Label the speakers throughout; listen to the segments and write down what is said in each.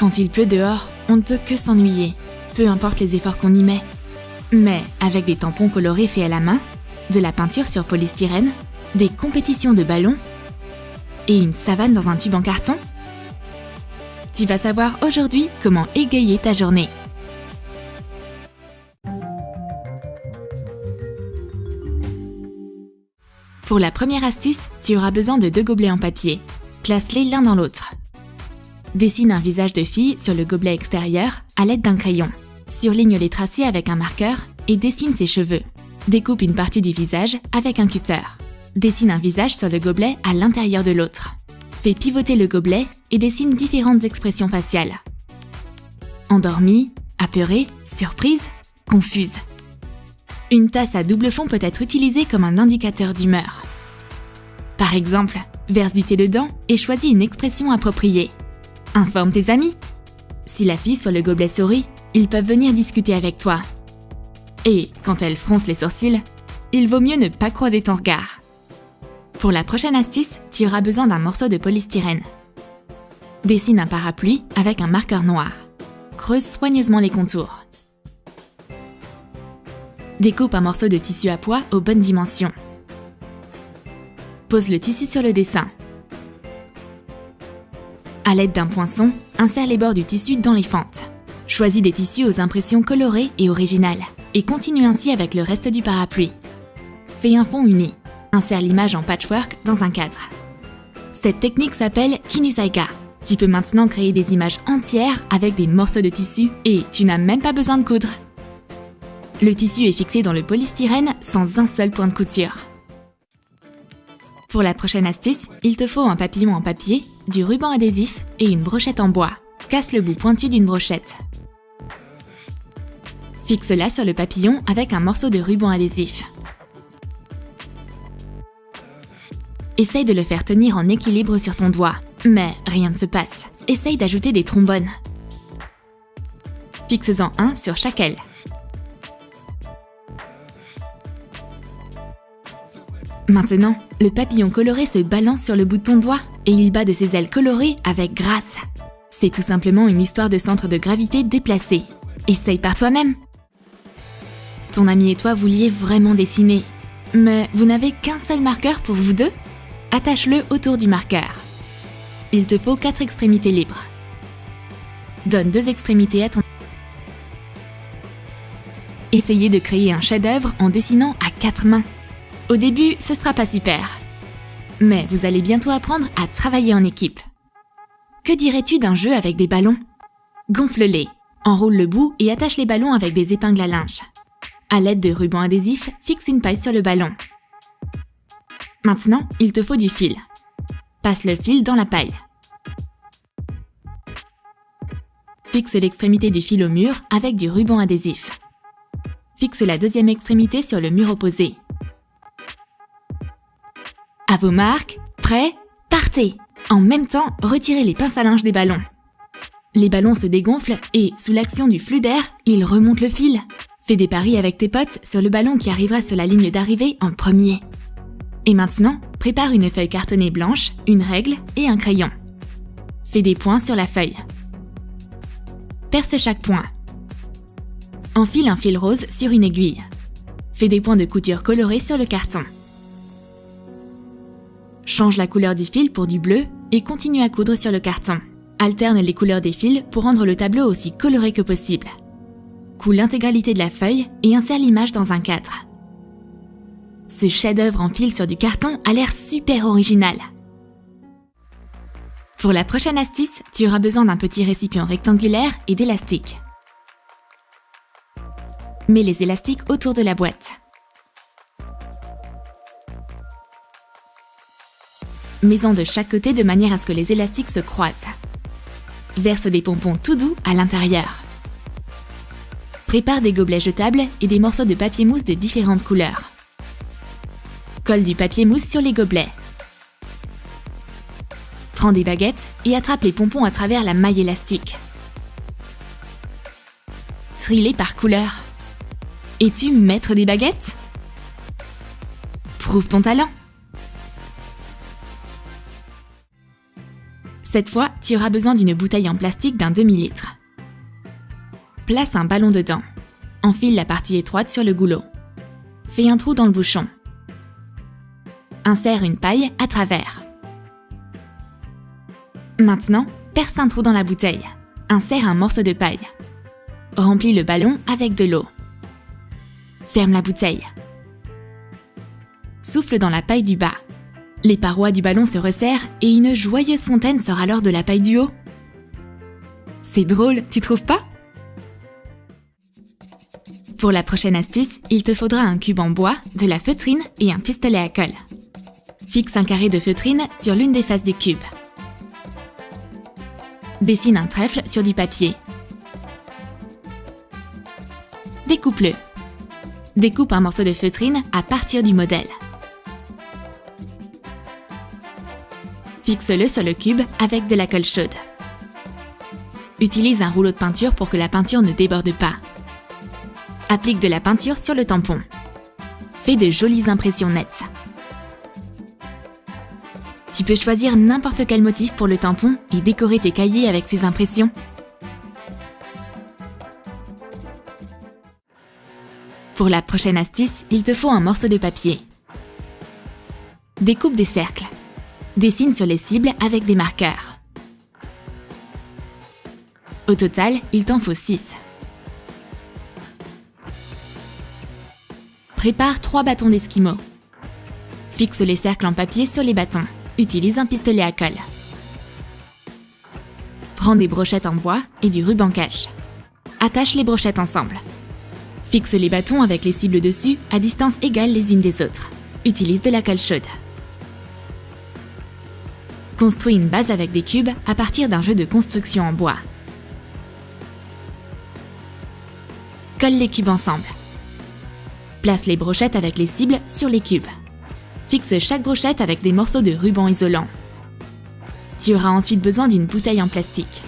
Speaker 1: Quand il pleut dehors, on ne peut que s'ennuyer, peu importe les efforts qu'on y met. Mais avec des tampons colorés faits à la main, de la peinture sur polystyrène, des compétitions de ballons et une savane dans un tube en carton, tu vas savoir aujourd'hui comment égayer ta journée. Pour la première astuce, tu auras besoin de 2 gobelets en papier. Place-les l'un dans l'autre. Dessine un visage de fille sur le gobelet extérieur à l'aide d'un crayon. Surligne les tracés avec un marqueur et dessine ses cheveux. Découpe une partie du visage avec un cutter. Dessine un visage sur le gobelet à l'intérieur de l'autre. Fais pivoter le gobelet et dessine différentes expressions faciales. Endormie, apeurée, surprise, confuse. Une tasse à double fond peut être utilisée comme un indicateur d'humeur. Par exemple, verse du thé dedans et choisis une expression appropriée. Informe tes amis. Si la fille sur le gobelet sourit, ils peuvent venir discuter avec toi. Et quand elle fronce les sourcils, il vaut mieux ne pas croiser ton regard. Pour la prochaine astuce, tu auras besoin d'un morceau de polystyrène. Dessine un parapluie avec un marqueur noir. Creuse soigneusement les contours. Découpe un morceau de tissu à pois aux bonnes dimensions. Pose le tissu sur le dessin. À l'aide d'un poinçon, insère les bords du tissu dans les fentes. Choisis des tissus aux impressions colorées et originales et continue ainsi avec le reste du parapluie. Fais un fond uni. Insère l'image en patchwork dans un cadre. Cette technique s'appelle Kinusaiga. Tu peux maintenant créer des images entières avec des morceaux de tissu et tu n'as même pas besoin de coudre. Le tissu est fixé dans le polystyrène sans un seul point de couture. Pour la prochaine astuce, il te faut un papillon en papier, du ruban adhésif et une brochette en bois. Casse le bout pointu d'une brochette. Fixe-la sur le papillon avec un morceau de ruban adhésif. Essaye de le faire tenir en équilibre sur ton doigt, mais rien ne se passe. Essaye d'ajouter des trombones. Fixe-en un sur chaque aile. Maintenant, le papillon coloré se balance sur le bout de ton doigt et il bat de ses ailes colorées avec grâce. C'est tout simplement une histoire de centre de gravité déplacé. Essaye par toi-même. Ton ami et toi vouliez vraiment dessiner, mais vous n'avez qu'un seul marqueur pour vous deux? Attache-le autour du marqueur. Il te faut 4 extrémités libres. Donne 2 extrémités à ton... Essayez de créer un chef-d'œuvre en dessinant à 4 mains. Au début, ce sera pas super. Mais vous allez bientôt apprendre à travailler en équipe. Que dirais-tu d'un jeu avec des ballons? Gonfle-les, enroule le bout et attache les ballons avec des épingles à linge. À l'aide de rubans adhésifs, fixe une paille sur le ballon. Maintenant, il te faut du fil. Passe le fil dans la paille. Fixe l'extrémité du fil au mur avec du ruban adhésif. Fixe la deuxième extrémité sur le mur opposé. À vos marques, prêts, partez! En même temps, retirez les pinces à linge des ballons. Les ballons se dégonflent et, sous l'action du flux d'air, ils remontent le fil. Fais des paris avec tes potes sur le ballon qui arrivera sur la ligne d'arrivée en premier. Et maintenant, prépare une feuille cartonnée blanche, une règle et un crayon. Fais des points sur la feuille. Perce chaque point. Enfile un fil rose sur une aiguille. Fais des points de couture colorés sur le carton. Change la couleur du fil pour du bleu et continue à coudre sur le carton. Alterne les couleurs des fils pour rendre le tableau aussi coloré que possible. Coule l'intégralité de la feuille et insère l'image dans un cadre. Ce chef-d'œuvre en fil sur du carton a l'air super original. Pour la prochaine astuce, tu auras besoin d'un petit récipient rectangulaire et d'élastiques. Mets les élastiques autour de la boîte. Mets-en de chaque côté de manière à ce que les élastiques se croisent. Verse des pompons tout doux à l'intérieur. Prépare des gobelets jetables et des morceaux de papier mousse de différentes couleurs. Colle du papier mousse sur les gobelets. Prends des baguettes et attrape les pompons à travers la maille élastique. Trie-les par couleur. Es-tu maître des baguettes? Prouve ton talent! Cette fois, tu auras besoin d'une bouteille en plastique d'un demi-litre. Place un ballon dedans. Enfile la partie étroite sur le goulot. Fais un trou dans le bouchon. Insère une paille à travers. Maintenant, perce un trou dans la bouteille. Insère un morceau de paille. Remplis le ballon avec de l'eau. Ferme la bouteille. Souffle dans la paille du bas. Les parois du ballon se resserrent et une joyeuse fontaine sort alors de la paille du haut. C'est drôle, tu trouves pas? Pour la prochaine astuce, il te faudra un cube en bois, de la feutrine et un pistolet à colle. Fixe un carré de feutrine sur l'une des faces du cube. Dessine un trèfle sur du papier. Découpe-le. Découpe un morceau de feutrine à partir du modèle. Fixe-le sur le cube avec de la colle chaude. Utilise un rouleau de peinture pour que la peinture ne déborde pas. Applique de la peinture sur le tampon. Fais de jolies impressions nettes. Tu peux choisir n'importe quel motif pour le tampon et décorer tes cahiers avec ces impressions. Pour la prochaine astuce, il te faut un morceau de papier. Découpe des cercles. Dessine sur les cibles avec des marqueurs. Au total, il t'en faut 6. Prépare 3 bâtons d'esquimau. Fixe les cercles en papier sur les bâtons. Utilise un pistolet à colle. Prends des brochettes en bois et du ruban cache. Attache les brochettes ensemble. Fixe les bâtons avec les cibles dessus à distance égale les unes des autres. Utilise de la colle chaude. Construis une base avec des cubes à partir d'un jeu de construction en bois. Colle les cubes ensemble. Place les brochettes avec les cibles sur les cubes. Fixe chaque brochette avec des morceaux de ruban isolant. Tu auras ensuite besoin d'une bouteille en plastique.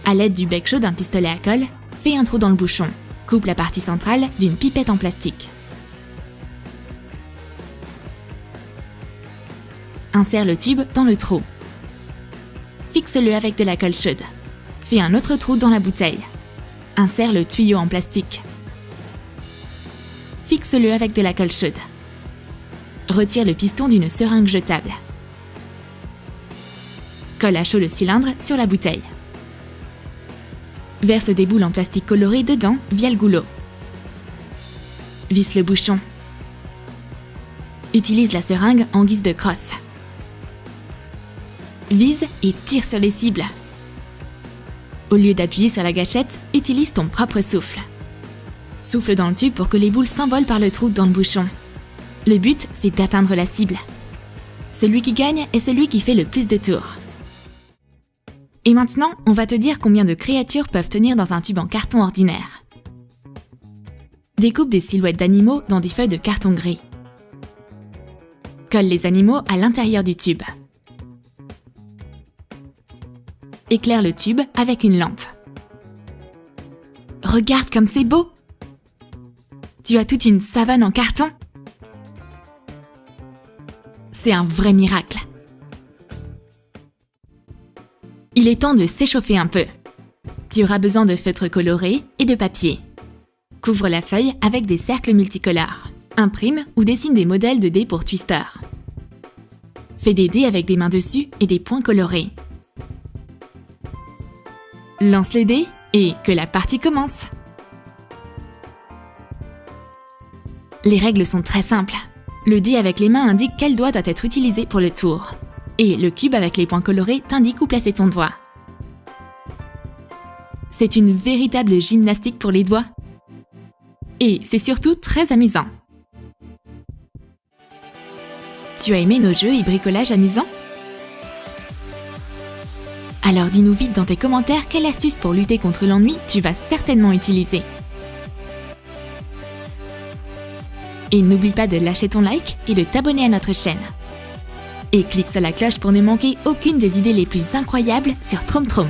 Speaker 1: À l'aide du bec chaud d'un pistolet à colle, fais un trou dans le bouchon. Coupe la partie centrale d'une pipette en plastique. Insère le tube dans le trou. Fixe-le avec de la colle chaude. Fais un autre trou dans la bouteille. Insère le tuyau en plastique. Fixe-le avec de la colle chaude. Retire le piston d'une seringue jetable. Colle à chaud le cylindre sur la bouteille. Verse des boules en plastique coloré dedans via le goulot. Visse le bouchon. Utilise la seringue en guise de crosse. Vise et tire sur les cibles. Au lieu d'appuyer sur la gâchette, utilise ton propre souffle. Souffle dans le tube pour que les boules s'envolent par le trou dans le bouchon. Le but, c'est d'atteindre la cible. Celui qui gagne est celui qui fait le plus de tours. Et maintenant, on va te dire combien de créatures peuvent tenir dans un tube en carton ordinaire. Découpe des silhouettes d'animaux dans des feuilles de carton gris. Colle les animaux à l'intérieur du tube. Éclaire le tube avec une lampe. Regarde comme c'est beau! Tu as toute une savane en carton. C'est un vrai miracle. Il est temps de s'échauffer un peu. Tu auras besoin de feutres colorés et de papier. Couvre la feuille avec des cercles multicolores. Imprime ou dessine des modèles de dés pour Twister. Fais des dés avec des mains dessus et des points colorés. Lance les dés et que la partie commence. Les règles sont très simples. Le dé avec les mains indique quel doigt doit être utilisé pour le tour. Et le cube avec les points colorés t'indique où placer ton doigt. C'est une véritable gymnastique pour les doigts. Et c'est surtout très amusant. Tu as aimé nos jeux et bricolages amusants? Alors dis-nous vite dans tes commentaires quelle astuce pour lutter contre l'ennui tu vas certainement utiliser. Et n'oublie pas de lâcher ton like et de t'abonner à notre chaîne. Et clique sur la cloche pour ne manquer aucune des idées les plus incroyables sur TromTrom.